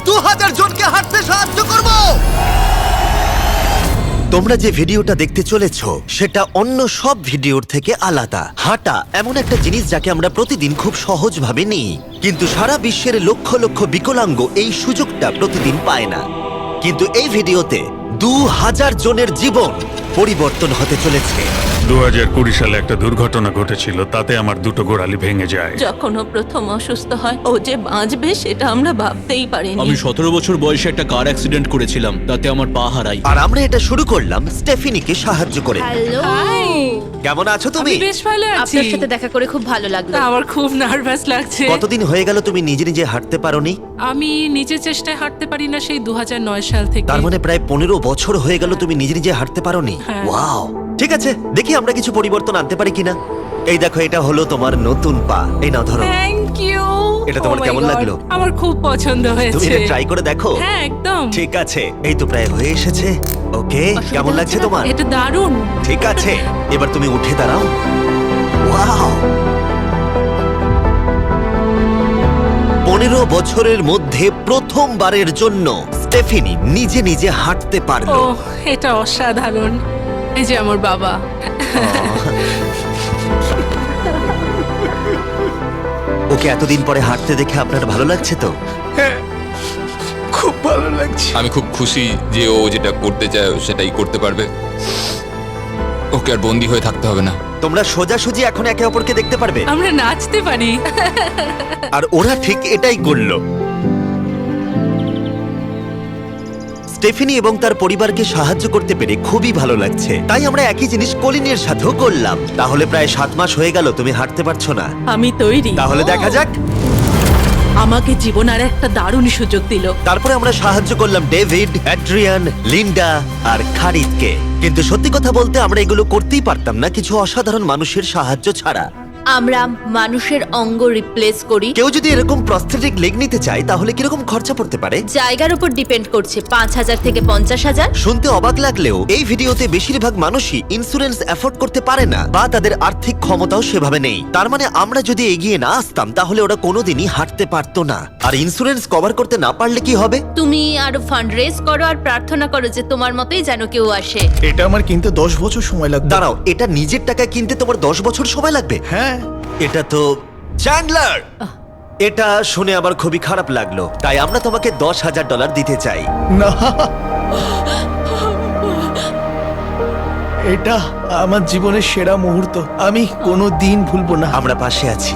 2000 জনকে হাঁটতে সাহায্য করব। তোমরা যে ভিডিওটা দেখতে চলেছো সেটা অন্য সব ভিডিওর থেকে আলাদা। হাঁটা এমন একটা জিনিস যাকে আমরা প্রতিদিন খুব সহজভাবে নিই, কিন্তু সারা বিশ্বের লক্ষ লক্ষ বিকলাঙ্গ এই সুযোগটা প্রতিদিন পায় না। কিন্তু এই ভিডিওতে 2000 জনের জীবন পরিবর্তন হতে চলেছে। 2020 সালে একটা দুর্ঘটনা ঘটেছিল, তাতে আমার দুটো গোড়ালি ভেঙে যায়। যখন ও প্রথম অসুস্থ হয়, ও যে বাঁচবে সেটা আমরা ভাবতেই পারিনি। আমি 17 বছর বয়সে একটা কার অ্যাক্সিডেন্ট করেছিলাম, তাতে আমার পা হারাই। আর আমরা এটা শুরু করলাম স্টেফিনিকে সাহায্য করে। হ্যালো, কেমন আছো তুমি? বেশ ভালো আছি। আপনার সাথে দেখা করে খুব ভালো লাগলো। আমার খুব নার্ভাস লাগছে। কতদিন হয়ে গেল তুমি নিজে নিজে হাঁটতে পারোনি? আমি নিজের চেষ্টায় হাঁটতে পারি না সেই 2009 সাল থেকে। তার মানে প্রায় 15 বছর হয়ে গেল তুমি নিজে নিজে হাঁটতে পারোনি। হ্যাঁ। ওয়াও, ঠিক আছে, দেখি আমরা কিছু পরিবর্তন আনতে পারি কিনা। এই দেখো, এটা হলো তোমার নতুন পা। এই নাও, ধরো। Thank you. এটা তোমার কেমন লাগলো? আমার খুব পছন্দ তুমি হয়েছে। এটা ট্রাই করে দেখো। হ্যাঁ, একদম। ঠিক আছে, এই তো প্রায় হয়ে এসেছে। ওকে, কেমন লাগছে তোমার? এটা দারুণ। ঠিক আছে, এবার তুমি উঠে দাঁড়াও। ওয়াও, 15 বছরের মধ্যে প্রথমবারের জন্য স্টেফিনি নিজে নিজে হাঁটতে ও, পারলো। এটা অসাধারণ। এই যে আমার বাবা। ওকে এতদিন পরে হাঁটতে দেখে আপনার ভালো লাগছে তো? খুব ভালো লাগছে। আমি খুব খুশি যে ও যেটা করতে চায় ও সেটাই করতে পারবে। ওকে আর বন্দি হয়ে থাকতে হবে না। তোমরা সোজাসুজি এখন একে অপরকে দেখতে পারবে। আমরা নাচতে পারি। আর ওরা ঠিক এটাই করলো। স্টেফিনি এবং তার পরিবারকে সাহায্য করতে পেরে খুবই ভালো লাগছে। তাই আমরা একই জিনিস কলিনের সাথেও করলাম। তাহলে প্রায় 7 মাস হয়ে গেল তুমি হাঁটতে পারছো না। আমি তৈরি। তাহলে দেখা যাক। আমাকে জীবন আর একটা দারুণ সুযোগ দিল। তারপরে আমরা সাহায্য করলাম ডেভিড, অ্যাড্রিয়ান, লিন্ডা আর খারিদকে। কিন্তু সত্যি কথা বলতে আমরা এগুলো করতেই পারতাম না কিছু অসাধারণ মানুষের সাহায্য ছাড়া। আমরা মানুষের অঙ্গ রিপ্লেস করি। কেউ যদি এরকম প্রস্থেটিক লেগ নিতে চায় তাহলে কিরকম খরচা পড়তে পারে? জায়গার উপর ডিপেন্ড করছে, 5,000 থেকে 50,000। শুনতে অবাক লাগলেও এই ভিডিওতে বেশিরভাগ মানুষই ইন্স্যুরেন্স অ্যাফোর্ড করতে পারে না বা তাদের আর্থিক ক্ষমতাও সেভাবে নেই। তার মানে আমরা যদি এগিয়ে না আসতাম তাহলে ওরা কোনোদিনই হাঁটতে পারতো না। আর ইন্স্যুরেন্স কভার করতে না পারলে কি হবে? তুমি আরো ফান্ড রেজ করো আর প্রার্থনা করো যে তোমার মতোই যেন কেউ আসে। এটা আমার কিনতে 10 বছর সময় লাগবে। দাঁড়াও, এটা নিজের টাকায় কিনতে তোমার 10 বছর সময় লাগবে? হ্যাঁ। এটা তো চ্যান্ডলার, এটা শুনে আমার খুবই খারাপ লাগলো। তাই আমরা তোমাকে $10,000 দিতে চাই। না, এটা আমার জীবনের সেরা মুহূর্ত। আমি কোনো দিন ভুলবো না। আমরা পাশে আছি।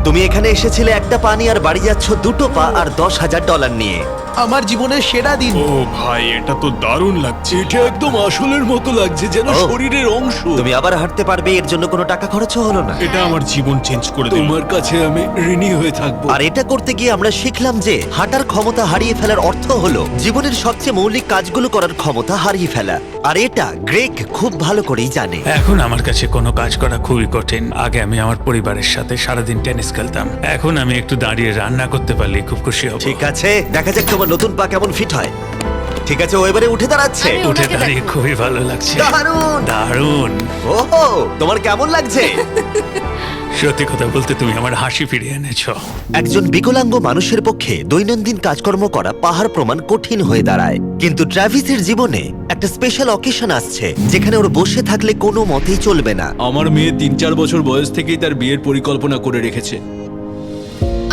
তুমি এখানে এসেছিলে একটা পা নিয়ে আর বাড়ি যাচ্ছ দুটো পা আর $10,000 নিয়ে। আমার জীবনের সেরা দিন। ও ভাই, এটা তো দারুণ লাগছে। এটা একদম আসলের মতো লাগছে, যেন ও। শরীরের অংশ। তুমি আবার হাঁটতে পারবে, এর জন্য কোনো টাকা খরচও হলো না। এটা আমার জীবন চেঞ্জ করে দিল। তোমার কাছে আমি ঋণী হয়ে থাকবো। আর এটা করতে গিয়ে আমরা শিখলাম যে হাঁটার ক্ষমতা হারিয়ে ফেলার অর্থ হলো জীবনের সবচেয়ে মৌলিক কাজগুলো করার ক্ষমতা হারিয়ে ফেলা। আর এটা গ্রেগ খুব ভালো করেই জানে। এখন আমার কাছে কোনো কাজ করা খুবই কঠিন। আগে আমি আমার পরিবারের সাথে সারাদিন টেনিস খেলতাম, এখন আমি একটু দাঁড়িয়ে রান্না করতে পারলে খুব খুশি হব। ঠিক আছে, দেখা যাক তোমার নতুন পা কেমন ফিট হয়। ঠিক আছে, ও এবারে উঠে দাঁড়াচ্ছে। আমি উঠে ওনাকে দাঁড়িয়ে খুবই ভালো লাগছে। দারুণ! দারুণ। ওহো, তোমার কেমন লাগছে? সত্যি কথা বলতে তুমি আমার হাসি ফিরিয়ে এনেছো। একজন বিকলাঙ্গ মানুষের পক্ষে দৈনন্দিন কাজকর্ম করা পাহাড় প্রমাণ কঠিন হয়ে দাঁড়ায়। কিন্তু ট্রাভিসের জীবনে একটা স্পেশাল অকেশন আসছে যেখানে ওর বসে থাকলে কোনো মতেই চলবে না। আমার মেয়ে 3-4 বছর বয়স থেকেই তার বিয়ের পরিকল্পনা করে রেখেছে।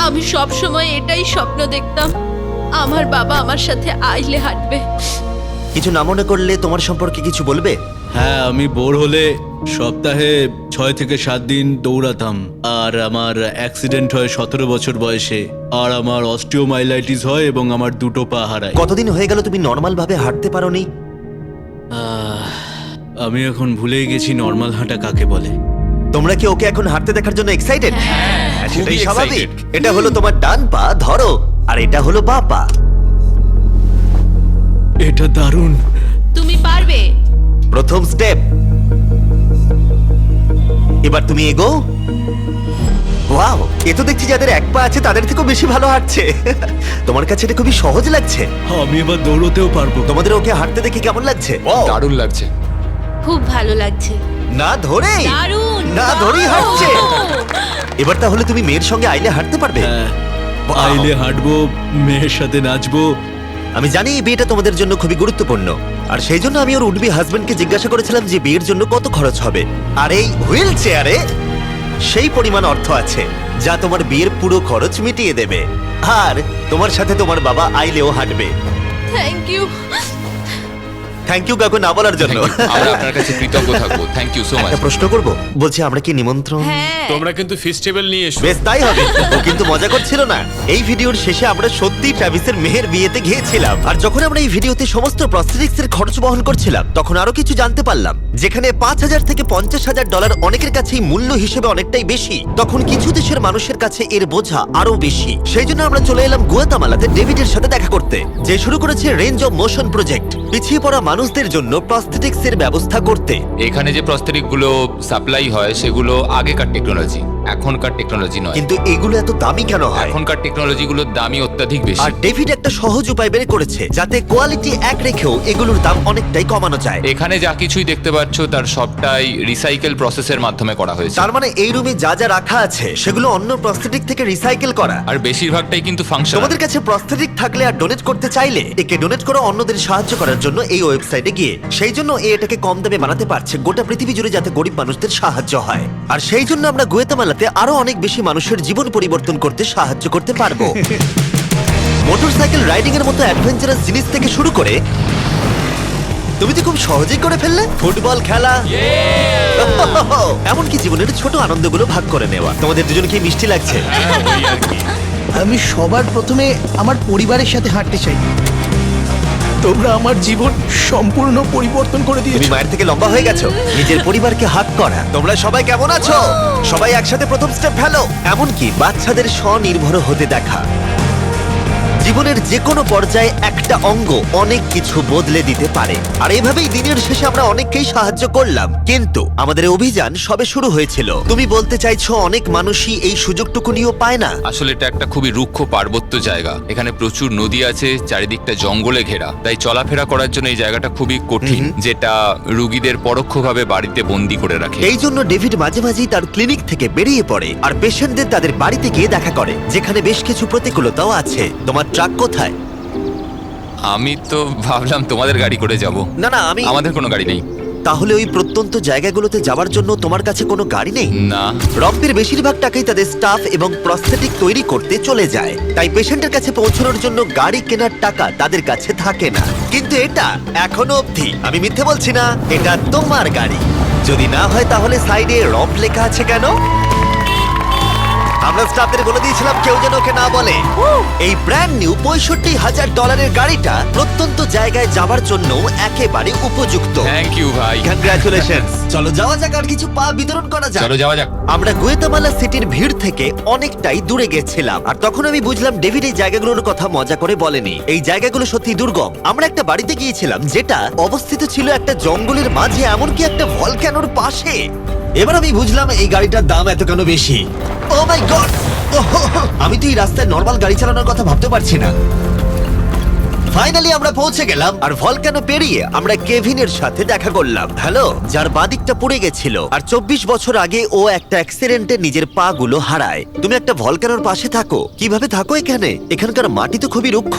আমি সব সময় এটাই স্বপ্ন দেখতাম, আমার বাবা আমার সাথে আইলে হাঁটবে। কিছু না মনে করলে তোমার সম্পর্কে কিছু বলবে? হ্যাঁ, আমি বোর হলে সপ্তাহে 6 থেকে 7 দিন দৌড়াতাম। আর আমার অ্যাক্সিডেন্ট হয় 17 বছর বয়সে। আর আমার অস্টিওমাইলাইটিস হয় এবং আমার দুটো পা হারায়। কতদিন হয়ে গেল তুমি নর্মাল ভাবে হাঁটতে পারোনি? আমি এখন ভুলেই গেছি নর্মাল হাঁটা কাকে বলে। তোমরা কি ওকে এখন হাঁটতে দেখার জন্য এক্সাইটেড? সেটাই খুবই স্বাভাবিক। excited। এটা হলো তোমার ডান পা, ধরো, আর এটা হলো বাঁ পা। এটা দারুণ। তুমি পারবে। প্রথম স্টেপ। এবার তুমি এগো। ওয়াও, এ তো দেখছি যাদের এক পা আছে তাদের থেকেও বেশি ভালো হাঁটছে। তোমার কাছে এটা খুবই সহজ লাগছে। আমি এবার দৌড়তেও পারবো। তোমাদের ওকে হাঁটতে দেখে কেমন লাগছে? দারুণ লাগছে। খুব ভালো লাগছে। না ধরে, দারুণ, না ধরেই হাঁটছে। এবার তাহলে তুমি মেয়ের সঙ্গে আইলে হাঁটতে পারবে? হ্যাঁ, Wow! আইলে হাঁটবো, মেয়ের সাথে নাচবো। আমি জানি এই বিয়েটা তোমাদের জন্য খুবই গুরুত্বপূর্ণ, আর সেই জন্য আমি ওর উডবি হাজবেন্ডকে জিজ্ঞাসা করেছিলাম যে বিয়ের জন্য কত খরচ হবে। আর এই হুইল চেয়ারে সেই পরিমাণ অর্থ আছে যা তোমার বিয়ের পুরো খরচ মিটিয়ে দেবে। আর তোমার সাথে তোমার বাবা আইলেও হাঁটবে। Thank you. থ্যাংক ইউ কাকু না বলার জন্য। আমরা আপনার কাছে কৃতজ্ঞ থাকবো, থ্যাংক ইউ সো মাচ। একটা প্রশ্ন করব, বলছি আমরা কি নিমন্ত্রণ? হ্যাঁ, তোমরা কিন্তু ফেস্টিভ্যাল নিয়ে এসো। বেশ তাই হবে। ও কিন্তু মজা করছিল না। এই ভিডিওর শেষে আমরা সত্যি ট্রাভিসের মেহের বিয়েতে গিয়েছিলাম, আর যখন আমরা এই ভিডিওতে সমস্ত প্রস্থেটিক্স এর খরচ বহন করছিলাম তখন আরো কিছু জানতে পারলাম। যেখানে $5,000 থেকে $50,000 অনেকের কাছেই মূল্য হিসেবে অনেকটাই বেশি, তখন কিছু দেশের মানুষের কাছে এর বোঝা আরো বেশি। সেই জন্য আমরা চলে এলাম গুয়াতামালাতে ডেভিডের সাথে দেখা করতে, যে শুরু করেছে রেঞ্জ অফ মোশন প্রজেক্ট, পিছিয়ে পড়া মানুষদের জন্য প্রস্থেটিক্স এর ব্যবস্থা করতে। এখানে যে প্রস্তরিক গুলো সাপ্লাই হয় সেগুলো আগেকার টেকনোলজি, এখনকার টেকনোলজি নয়। কিন্তু এগুলো এত দামি কেন হয়? এখনকার টেকনোলজি গুলোর দামই অত্যাধিক আর বেশি। ডেভিড একটা সহজ উপায় বের করেছে যাতে কোয়ালিটি এক রেখেও এগুলোর দাম অনেকটাই কমানো যায়। এখানে যা কিছুই দেখতে পাচ্ছ তার সবটাই রিসাইকেল প্রসেসের মাধ্যমে করা হয়েছে, তার মানে এই রুমে যা যা রাখা আছে সেগুলো অন্য প্রস্থেটিক থেকে রিসাইকেল করা। আর বেশিরভাগটাই কিন্তু ফাংশন। তোমাদের কাছে প্রস্থেটিক থাকলে আর ডোনেট করতে চাইলে একে ডোনেট করো অন্যদের সাহায্য করার জন্য এই ওয়েবসাইটে গিয়ে। সেই জন্য এটাকে কম দামে বানাতে পারছে গোটা পৃথিবী জুড়ে যাতে গরিব মানুষদের সাহায্য হয়। আর সেই জন্য আমরা গুয়াতামালাতে আরো অনেক বেশি মানুষের জীবন পরিবর্তন করতে সাহায্য করতে পারবো। মোটরসাইকেল রাইডিং এর মতো অ্যাডভেঞ্চারাস জিনিস থেকে শুরু করে তুমি তো খুব সহজেই করে ফেললে ফুটবল খেলা, এমনকি জীবনের ছোট আনন্দগুলো ভাগ করে নেওয়া। তোমাদের দুজনকে মিষ্টি লাগছে। আমি সবার প্রথমে আমার পরিবারের সাথে হাঁটতে চাই। তোমরা আমার জীবন সম্পূর্ণ পরিবর্তন করে তুমি দিয়েছো। মায়ের থেকে লম্বা হয়ে গেছো। নিজের পরিবারকে হাত করা। তোমরা সবাই কেমন আছো? সবাই একসাথে প্রথম স্টেপ ফেলো। এমনকি বাচ্চাদের স্বনির্ভর হতে দেখা। জীবনের যে কোনো পর্যায়ে একটা অঙ্গ অনেক কিছু বদলে দিতে পারে। আর এভাবেই দিনের শেষে আমরা অনেককেই সাহায্য করলাম, কিন্তু আমাদের অভিযান সবে শুরু হয়েছিল। তুমি বলতে চাইছো অনেক মানুষই এই সুযোগটুকু নিয়েও পায় না? আসলে এটা একটা খুবই রুক্ষ পার্বত্য জায়গা, এখানে প্রচুর নদী আছে, চারিদিকটা জঙ্গলে ঘেরা, তাই চলাফেরা করার জন্য এই জায়গাটা খুবই কঠিন, যেটা রুগীদের পরোক্ষভাবে বাড়িতে বন্দি করে রাখে। এই জন্য ডেভিড মাঝে মাঝেই তার ক্লিনিক থেকে বেরিয়ে পড়ে আর পেশেন্টদের তাদের বাড়িতে গিয়ে দেখা করে, যেখানে বেশ কিছু প্রতিকূলতাও আছে। তোমার ট্রাক কোথায়? আমি তো ভাবলাম তোমাদের গাড়ি করে যাব। না না, আমাদের কোনো গাড়ি নেই। তাহলে ওই প্রত্যন্ত জায়গাগুলোতে যাওয়ার জন্য তোমার কাছে কোনো গাড়ি নেই? না, রম্পের বেশিরভাগ টাকাই তাদের স্টাফ এবং প্রস্থেটিক তৈরি করতে চলে যায়, তাই পেশেন্টের কাছে পৌঁছানোর জন্য গাড়ি কেনার টাকা তাদের কাছে থাকে না। কিন্তু এটা এখনো অবধি, আমি মিথ্যে বলছি না, এটা তোমার গাড়ি। যদি না হয় তাহলে সাইডে রম্প লেখা আছে কেন? আমরা স্টাফদের বলে দিয়েছিলাম কেউ যেন ওকে না বলে। এই ব্র্যান্ড নিউ $65,000 গাড়িটা প্রত্যন্ত জায়গায় যাওয়ার জন্য একেবারে উপযুক্ত। থ্যাংক ইউ ভাই। কংগ্রাচুলেশনস। চলো যাওয়া যাক আর কিছু পা বিতরণ করা যাক। চলো যাওয়া যাক। আমরা গুয়াতামালা সিটির ভিড় থেকে অনেকটাই দূরে গেছিলাম, আর তখন আমি বুঝলাম ডেভিড এই জায়গাগুলোর কথা মজা করে বলেনি। এই জায়গাগুলো সত্যি দুর্গম। আমরা একটা বাড়িতে গিয়েছিলাম যেটা অবস্থিত ছিল একটা জঙ্গলের মাঝে, এমনকি একটা ভলক্যানোর পাশে। এবার আমি বুঝলাম এই গাড়িটার দাম এত কেন বেশি। ও মাই গড! আমি তো এই রাস্তায় নর্মাল গাড়ি চালানোর কথা ভাবতে পারছি না। ফাইনালি আমরা পৌঁছে গেলাম, আর ভলক্যানো পেরিয়ে আমরা কেভিনের সাথে দেখা করলাম। হ্যালো, যার বাদিকটা পুড়ে গেছিল, আর 24 বছর আগে ও একটা অ্যাক্সিডেন্টে নিজের পা গুলো হারায়। তুমি একটা ভলক্যানোর পাশে থাকো, কিভাবে থাকো এখানে? এখানকার মাটি তো খুবই রুক্ষ।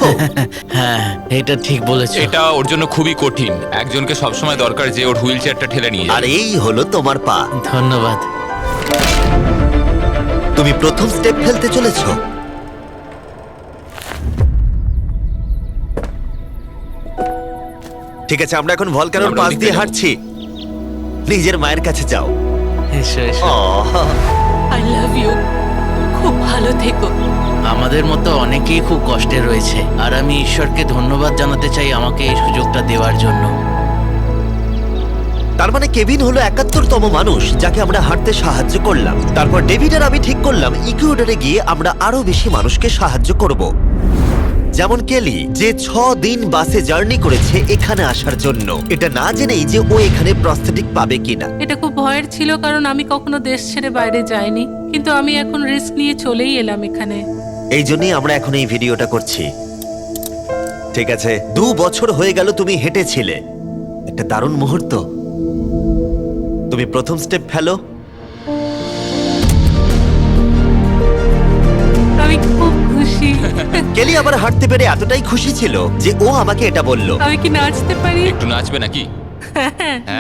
হ্যাঁ, এটা ঠিক বলেছো। এটা ওর জন্য খুবই কঠিন। একজনকে সবসময় দরকার যে ওর হুইল চেয়ারটা ঠেলে নিয়ে আর যায়। এই হলো তোমার পা। ধন্যবাদ। তুমি প্রথম স্টেপ ফেলতে চলেছো। ঠিক আছে, আমরা এখন ভলক্যানোর আমরা পাশ ওদিকে দিয়ে যাবো। হাঁটছি। নিজের মায়ের কাছে যাও। এসো এসো। I love you. খুব ভালো থেকো। আমাদের মতো অনেকেই খুব কষ্টে রয়েছে, আর আমি ঈশ্বরকে ধন্যবাদ জানাতে চাই আমাকে এই সুযোগটা দেওয়ার জন্য। তার মানে কেভিন হলো 71তম মানুষ যাকে আমরা হাঁটতে সাহায্য করলাম। তারপর ডেভিড আর আমি ঠিক করলাম ইকুয়েডরে গিয়ে আমরা আরো বেশি মানুষকে সাহায্য করব, যেমন কেলি, যে 6 দিন বাসে জার্নি করেছে এখানে আসার জন্য, এটা না জেনেই যে ও এখানে প্রস্থেটিক পাবে কিনা। এটা খুব ভয়ের ছিল, কারণ আমি কখনো দেশ ছেড়ে বাইরে যাইনি, কিন্তু আমি এখন রিস্ক নিয়ে চলেই এলাম এখানে। এই জন্যই আমরা এখন এই ভিডিওটা করছি। ঠিক আছে, 2 বছর হয়ে গেল তুমি হেঁটেছিলে, একটা দারুণ মুহূর্ত। তুমি প্রথম স্টেপ ফেলো। আমি খুব খুশি। কেলি আবার হাঁটতে পেরে এতটাই খুশি ছিল যে ও আমাকে এটা বলল। আমি কি নাচতে পারি? একটু নাচবে নাকি?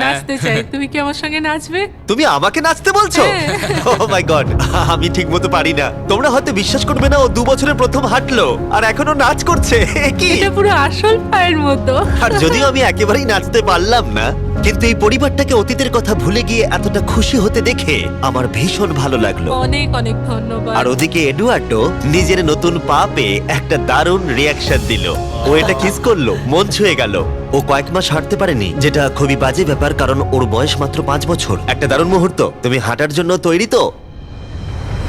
নাচতে চাই, তুমি কি আমার সঙ্গে নাচবে? তুমি আমাকে নাচতে বলছো? ও মাই গড, আমি ঠিকমতো পারি না। তোমরা হয়তো বিশ্বাস করবে না, ও 2 বছরে প্রথম হাঁটলো আর এখনো নাচ করছে। এ কি? এটা পুরো আসল পায়ের মতো। আর যদিও আমি একেবারেই নাচতে পারলাম না, কিন্তু এই পরিবারটাকে অতীতের কথা ভুলে গিয়ে এতটা খুশি হতে দেখে আমার ভীষণ ভালো লাগলো। অনেক অনেক ধন্যবাদ। আর ওদিকে এডুয়ার্ডো নিজের নতুন পা পেয়ে একটা দারুণ রিয়াকশন দিল। ও এটা কিস করলো, মন ছুঁয়ে গেল। ও কয়েক মাস হাঁটতে পারেনি, যেটা খুবই বাজে ব্যাপার, কারণ ওর বয়স মাত্র 5 বছর। একটা দারুণ মুহূর্ত। তুমি হাঁটার জন্য তৈরি তো?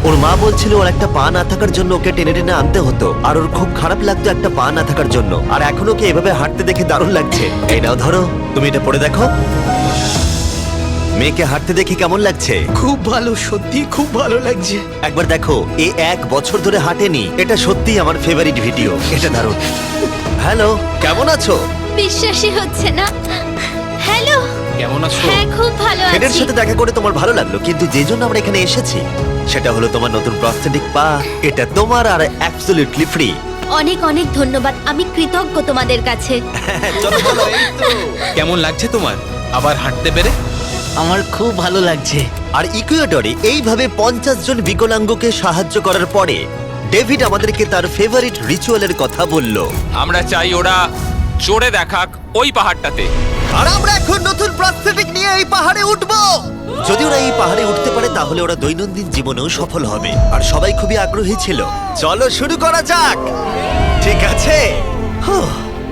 ওর মা বলছিল ওর একটা পা না থাকার জন্য ওকে টেনে টেনে আনতে হতো, আর ওর খুব খারাপ লাগতো একটা পা না থাকার জন্য। আর এখন ওকে এভাবে হাঁটতে দেখে দারুণ লাগছে। এই নাও ধরো, তুমি এটা পরে দেখো। মেয়েকে হাঁটতে দেখে কেমন লাগছে? খুব ভালো, সত্যি খুব ভালো লাগছে। একবার দেখো, এ 1 বছর ধরে হাঁটেনি। এটা সত্যিই আমার ফেভারিট ভিডিও। এটা দারুণ। হ্যালো, কেমন আছো? বিশ্বাসই হচ্ছে না। হ্যালো, কেমন আছো? হ্যাঁ খুব ভালো ফ্রেডের আছি। সাথে দেখা করে তোমার ভালো লাগলো, কিন্তু যে জন্য আমরা এখানে এসেছি সেটা হলো তোমার নতুন প্রস্থেটিক পা। এটা তোমার আর অ্যাবসলিউটলি ফ্রি। অনেক অনেক ধন্যবাদ, আমি কৃতজ্ঞ তোমাদের কাছে। চলো চলো। কেমন লাগছে তোমার আবার হাঁটতে পেরে? আমার খুব ভালো লাগছে। আর ইকুয়েডরে এইভাবে 50 জন বিকলাঙ্গকে সাহায্য করার পরে ডেভিড আমাদেরকে তার ফেভারিট রিচুয়ালের কথা বলল। আমরা চাই ওরা চড়ে দেখাক ওই পাহাড়টাতে। আর আমরা এখন নতুন প্রস্থেটিক নিয়ে এই পাহাড়ে উঠবো। যদি ওরা এই পাহাড়ে উঠতে পারে তাহলে ওরা দৈনন্দিন জীবনেও সফল হবে। আর সবাই খুবই আগ্রহী ছিল। চলো শুরু করা যাক। ঠিক আছে। হুঁ,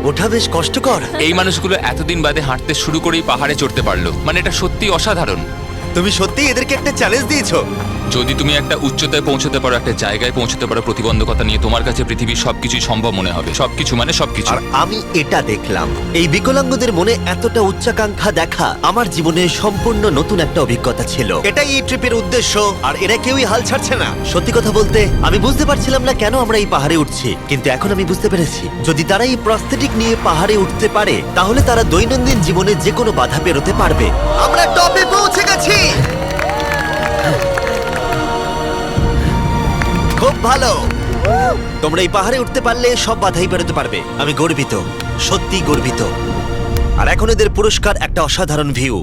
ওঠা বেশ কষ্টকর। এই মানুষগুলো এতদিন বাদে হাঁটতে শুরু করেই পাহাড়ে চড়তে পারলো, মানে এটা সত্যি অসাধারণ। তুমি সত্যি এদেরকে একটা চ্যালেঞ্জ দিয়েছো। যদি তুমি একটা উচ্চতায় পৌঁছতে পারো, একটা জায়গায় পৌঁছতে পারো, প্রতিবন্ধকতা নিয়ে তোমার কাছে পৃথিবীর সবকিছুই সম্ভব মনে হবে। সবকিছু মানে সবকিছু। আর আমি এটা দেখলাম, এই বিকলাঙ্গদের মনে এতটা উচ্চাকাঙ্ক্ষা দেখা আমার জীবনে সম্পূর্ণ নতুন একটা অভিজ্ঞতা ছিল। এটাই এই ট্রিপের উদ্দেশ্য, আর এরা কেউই হাল ছাড়ছে না। সত্যি কথা বলতে আমি বুঝতে পারছিলাম না কেন আমরা এই পাহাড়ে উঠছি, কিন্তু এখন আমি বুঝতে পেরেছি। যদি তারা এই প্রস্থেটিক নিয়ে পাহাড়ে উঠতে পারে তাহলে তারা দৈনন্দিন জীবনে যে কোনো বাধা পেরোতে পারবে। আমরা টপে পৌঁছে গেছি। খুব ভালো। তোমরা এই পাহাড়ে উঠতে পারলে সব বাধাই পেরোতে পারবে। আমি গর্বিত, সত্যি গর্বিত। আর এখন এদের পুরস্কার একটা অসাধারণ ভিউ।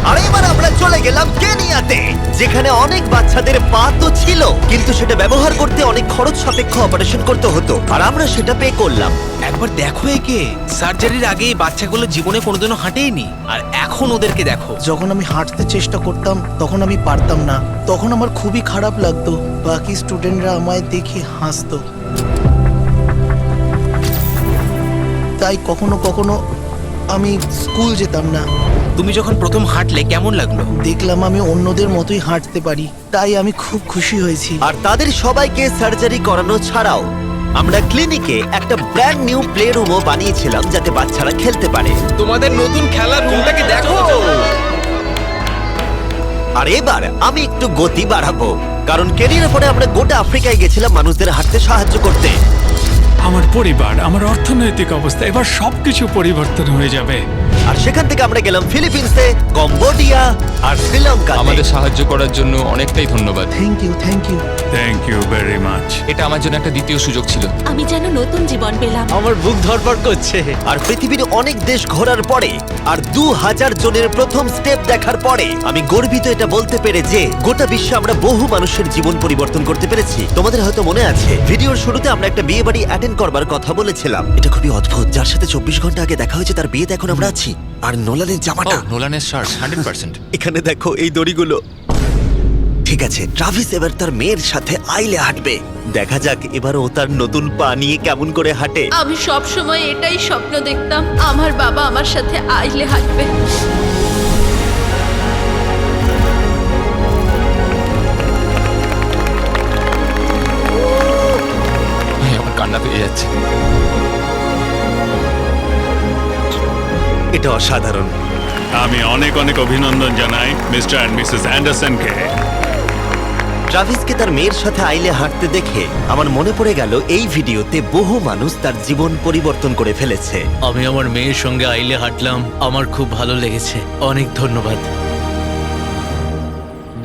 আর এবার আমরা চলে গেলাম কেনিয়াতে, যেখানে অনেক বাচ্চাদের পা তো ছিল, কিন্তু সেটা ব্যবহার করতে অনেক খরচ সাপেক্ষ অপারেশন করতে হতো, আর আমরা সেটা পে করলাম। একবার দেখো একে, সার্জারির আগে এই বাচ্চাগুলো জীবনে কোনোদিনও হাঁটেইনি, আর এখন ওদেরকে দেখো। যখন আমি হাঁটতে চেষ্টা করতাম তখন আমি পারতাম না, তখন আমার খুবই খারাপ লাগতো। বাকি স্টুডেন্টরা আমায় দেখে হাসতো। তাই কখনো কখনো আমি স্কুল যেতাম না। তুমি যখন প্রথম হাঁটলে কেমন লাগলো? দেখলাম আমি অন্যদের মতোই হাঁটতে পারি, তাই আমি খুব খুশি হয়েছি। আর তাদের সবাইকে সার্জারি করানো ছাড়াও আমরা ক্লিনিকে একটা ব্র্যান্ড নিউ প্লে রুমও বানিয়েছিলাম, যাতে বাচ্চারা খেলতে পারে। তোমাদের নতুন খেলার রুমটাকে দেখো। আর এবার আমি একটু গতি বাড়াবো, কারণ কেনিয়ার পরে আমরা গোটা আফ্রিকায় গেছিলাম মানুষদের হাঁটতে সাহায্য করতে। আমার পরিবার, আমার অর্থনৈতিক অবস্থা, এবার সবকিছু পরিবর্তন হয়ে যাবে। আর সেখান থেকে আমরা গেলাম ফিলিপিন্সে, কম্বোডিয়া আর শ্রীলঙ্কা। আমাদের সাহায্য করার জন্য অনেকটাই ধন্যবাদ। Thank you, thank you. Thank you very much. এটা আমার জন্য একটা দ্বিতীয় সুযোগ ছিল। আমি যেন নতুন জীবন পেলাম। আমার বুক ধড়ফড় করছে। আর পৃথিবীর অনেক দেশ ঘোরার পরে আর 2000 জনের প্রথম স্টেপ দেখার পরে আমি গর্বিত এটা বলতে পেরে যে গোটা বিশ্বে আমরা বহু মানুষের জীবন পরিবর্তন করতে পেরেছি। তোমাদের হয়তো মনে আছে ভিডিওর শুরুতে আমরা একটা বিয়ে বাড়ি অ্যাটেন্ড করবার কথা বলেছিলাম। এটা খুবই অদ্ভুত, যার সাথে 24 ঘন্টা আগে দেখা হয়েছে তার বিয়েতে এখন আমরা আছি। আর নোলানের জামাটা, নোলানের শার্ট 100%। এখানে দেখো এই দড়িগুলো। ঠিক আছে, ট্রাভিস এবার তার মেয়ের সাথে আইলে হাঁটবে। দেখা যাক এবার ও তার নতুন পা নিয়ে কেমন করে হাঁটে। আমি সব সময় এটাই স্বপ্ন দেখতাম, আমার বাবা আমার সাথে আইলে হাঁটবে। আমার কান্না পেয়ে যাচ্ছে। এটা অসাধারণ। আমি অনেক অনেক অভিনন্দন জানাই মিস্টার অ্যান্ড মিসেস অ্যান্ডারসনকে। ট্রাভিসকে তার মেয়ের সাথে আইলে হাঁটতে দেখে আমার মনে পড়ে গেল এই ভিডিওতে বহু মানুষ তার জীবন পরিবর্তন করে ফেলেছে। আমি আমার মেয়ের সঙ্গে আইলে হাঁটলাম, আমার খুব ভালো লেগেছে। অনেক ধন্যবাদ।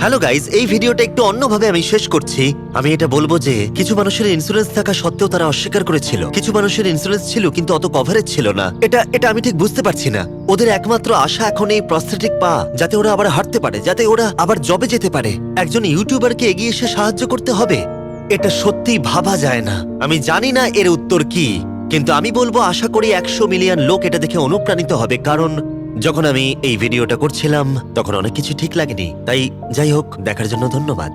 হ্যালো গাইজ, এই ভিডিওটা একটু অন্যভাবে আমি শেষ করছি। আমি এটা বলবো যে কিছু মানুষের ইন্স্যুরেন্স থাকা সত্ত্বেও তারা অস্বীকার করেছিল, কিছু মানুষের ইন্স্যুরেন্স ছিল কিন্তু অত কভারেজ ছিল না। এটা আমি ঠিক বুঝতে পারছি না। ওদের একমাত্র আশা এখন এই প্রস্থেটিক পা, যাতে ওরা আবার হাঁটতে পারে, যাতে ওরা আবার জবে যেতে পারে। একজন ইউটিউবারকে এগিয়ে এসে সাহায্য করতে হবে, এটা সত্যিই ভাবা যায় না। আমি জানি না এর উত্তর কি, কিন্তু আমি বলবো আশা করি 100 মিলিয়ন লোক এটা দেখে অনুপ্রাণিত হবে। কারণ যখন আমি এই ভিডিওটা করছিলাম তখন অনেক কিছু ঠিক লাগেনি। তাই যাই হোক, দেখার জন্য ধন্যবাদ।